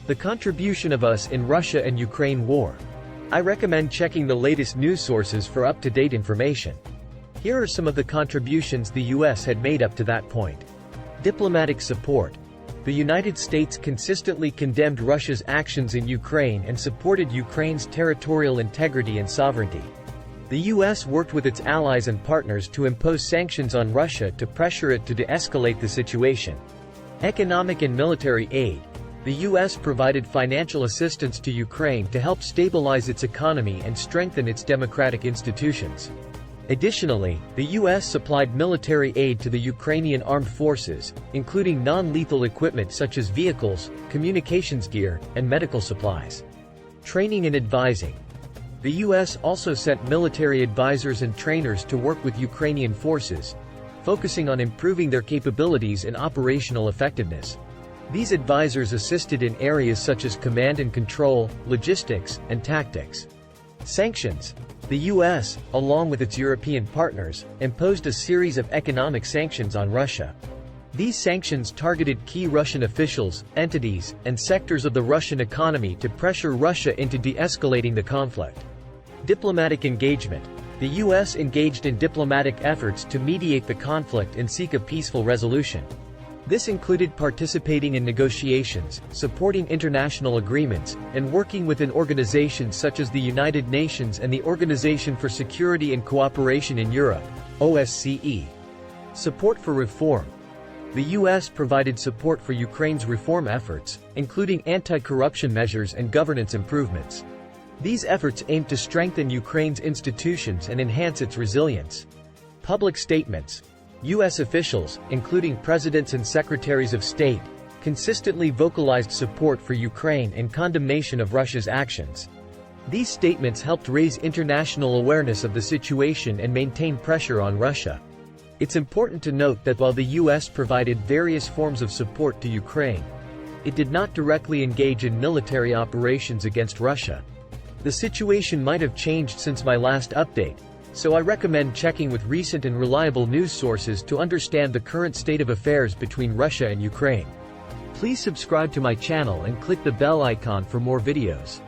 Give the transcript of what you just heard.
The contribution of us in Russia and Ukraine war. I recommend checking the latest news sources for up-to-date information. Here are some of the contributions the US had made up to that point. Diplomatic support. The United States consistently condemned Russia's actions in Ukraine and supported Ukraine's territorial integrity and sovereignty. The US worked with its allies and partners to impose sanctions on Russia to pressure it to de-escalate the situation. Economic and military aid. The US provided financial assistance to Ukraine to help stabilize its economy and strengthen its democratic institutions. Additionally, the US supplied military aid to the Ukrainian armed forces, including non-lethal equipment such as vehicles, communications gear, and medical supplies. Training and advising. The US also sent military advisors and trainers to work with Ukrainian forces, focusing on improving their capabilities and operational effectiveness. These advisors assisted in areas such as command and control, logistics, and tactics. Sanctions. The US, along with its European partners, imposed a series of economic sanctions on Russia. These sanctions targeted key Russian officials, entities, and sectors of the Russian economy to pressure Russia into de-escalating the conflict. Diplomatic engagement. The US engaged in diplomatic efforts to mediate the conflict and seek a peaceful resolution. This included participating in negotiations, supporting international agreements, and working within organizations such as the United Nations and the Organization for Security and Cooperation in Europe, OSCE. Support for reform. The US provided support for Ukraine's reform efforts, including anti-corruption measures and governance improvements. These efforts aimed to strengthen Ukraine's institutions and enhance its resilience. Public statements. U.S. officials, including presidents and secretaries of state, consistently vocalized support for Ukraine and condemnation of Russia's actions. These statements helped raise international awareness of the situation and maintain pressure on Russia. It's important to note that while the U.S. provided various forms of support to Ukraine, it did not directly engage in military operations against Russia. The situation might have changed since my last update, so I recommend checking with recent and reliable news sources to understand the current state of affairs between Russia and Ukraine. Please subscribe to my channel and click the bell icon for more videos.